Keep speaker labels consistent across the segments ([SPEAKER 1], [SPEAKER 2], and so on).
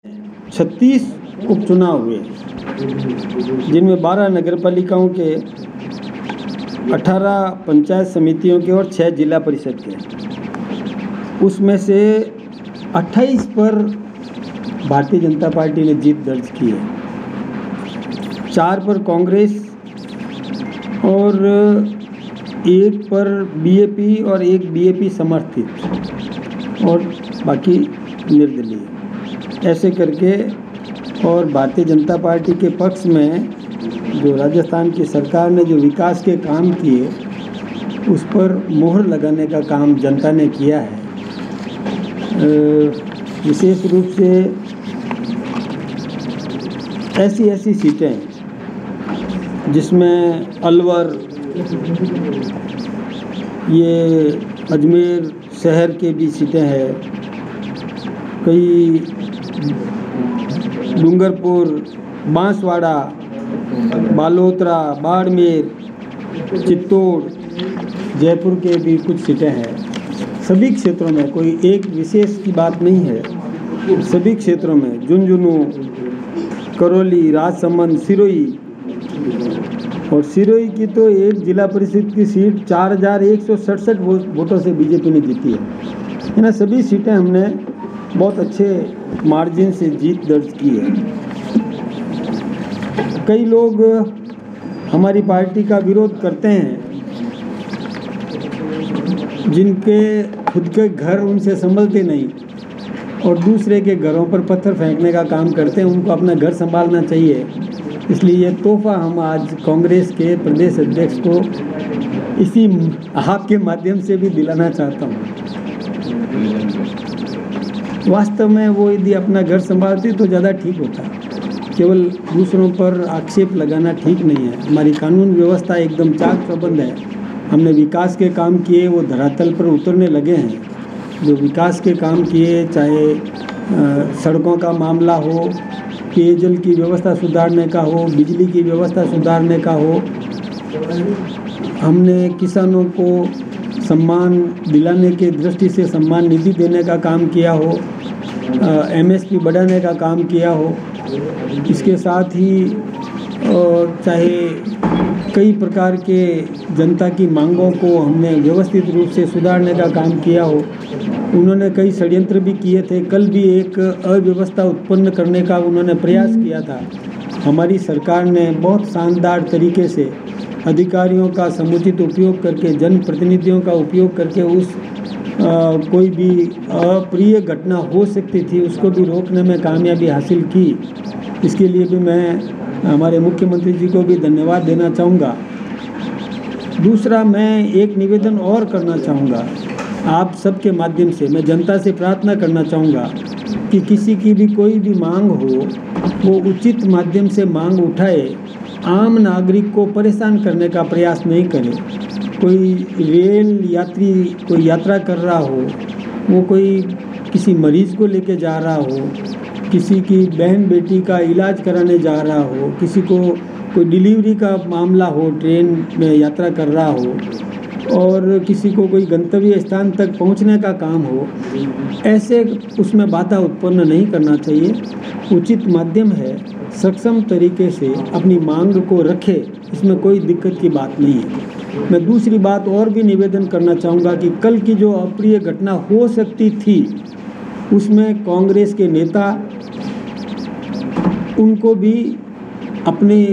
[SPEAKER 1] 36 उपचुनाव हुए, जिनमें 12 नगर पालिकाओं के, 18 पंचायत समितियों के और 6 जिला परिषद के। उसमें से 28 पर भारतीय जनता पार्टी ने जीत दर्ज की है, 4 पर कांग्रेस और 1 पर बीएपी और 1 बीएपी समर्थित और बाकी निर्दलीय। ऐसे करके और भारतीय जनता पार्टी के पक्ष में जो राजस्थान की सरकार ने जो विकास के काम किए उस पर मोहर लगाने का काम जनता ने किया है। विशेष रूप से ऐसी सीटें जिसमें अलवर, ये अजमेर शहर के भी सीटें हैं, कई डूंगरपुर, बांसवाड़ा, बालोतरा, बाड़मेर, चित्तौड़, जयपुर के भी कुछ सीटें हैं। सभी क्षेत्रों में कोई एक विशेष की बात नहीं है, सभी क्षेत्रों में झुंझुनू, करौली, राजसमंद, सिरोही, और सिरोही की तो एक जिला परिषद की सीट 4167 वोटों से बीजेपी ने जीती है ना। सभी सीटें हमने बहुत अच्छे मार्जिन से जीत दर्ज की है। कई लोग हमारी पार्टी का विरोध करते हैं, जिनके खुद के घर उनसे संभलते नहीं और दूसरे के घरों पर पत्थर फेंकने का काम करते हैं, उनको अपना घर संभालना चाहिए। इसलिए ये तोहफा हम आज कांग्रेस के प्रदेश अध्यक्ष को इसी आपके माध्यम से भी दिलाना चाहता हूँ। वास्तव में वो यदि अपना घर संभालती तो ज़्यादा ठीक होता, केवल दूसरों पर आक्षेप लगाना ठीक नहीं है। हमारी कानून व्यवस्था एकदम चाक चौबंद है, हमने विकास के काम किए, वो धरातल पर उतरने लगे हैं। जो विकास के काम किए, चाहे सड़कों का मामला हो, पेयजल की व्यवस्था सुधारने का हो, बिजली की व्यवस्था सुधारने का हो, हमने किसानों को सम्मान दिलाने के दृष्टि से सम्मान निधि देने का काम किया हो, एमएसपी बढ़ाने का काम किया हो, इसके साथ ही चाहे कई प्रकार के जनता की मांगों को हमने व्यवस्थित रूप से सुधारने का काम किया हो। उन्होंने कई षड्यंत्र भी किए थे, कल भी एक अव्यवस्था उत्पन्न करने का उन्होंने प्रयास किया था। हमारी सरकार ने बहुत शानदार तरीके से अधिकारियों का समुचित उपयोग करके, जनप्रतिनिधियों का उपयोग करके उस कोई भी अप्रिय घटना हो सकती थी उसको भी रोकने में कामयाबी हासिल की। इसके लिए भी मैं हमारे मुख्यमंत्री जी को भी धन्यवाद देना चाहूँगा। दूसरा, मैं एक निवेदन और करना चाहूँगा, आप सबके माध्यम से मैं जनता से प्रार्थना करना चाहूँगा कि किसी की भी कोई भी मांग हो वो उचित माध्यम से मांग उठाए, आम नागरिक को परेशान करने का प्रयास नहीं करे। कोई रेल यात्री कोई यात्रा कर रहा हो, वो कोई किसी मरीज़ को लेके जा रहा हो, किसी की बहन बेटी का इलाज कराने जा रहा हो, किसी को कोई डिलीवरी का मामला हो, ट्रेन में यात्रा कर रहा हो, और किसी को कोई गंतव्य स्थान तक पहुंचने का काम हो, ऐसे उसमें बाधा उत्पन्न नहीं करना चाहिए। उचित माध्यम है, सक्षम तरीके से अपनी मांग को रखे, इसमें कोई दिक्कत की बात नहीं है। मैं दूसरी बात और भी निवेदन करना चाहूँगा कि कल की जो अप्रिय घटना हो सकती थी उसमें कांग्रेस के नेता, उनको भी अपने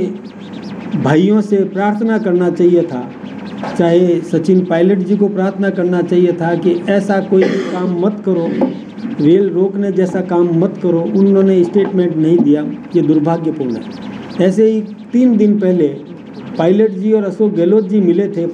[SPEAKER 1] भाइयों से प्रार्थना करना चाहिए था, चाहे सचिन पायलट जी को प्रार्थना करना चाहिए था कि ऐसा कोई काम मत करो, रेल रोकने जैसा काम मत करो। उन्होंने स्टेटमेंट नहीं दिया, ये दुर्भाग्यपूर्ण है। ऐसे ही 3 दिन पहले पायलट जी और अशोक गहलोत जी मिले थे।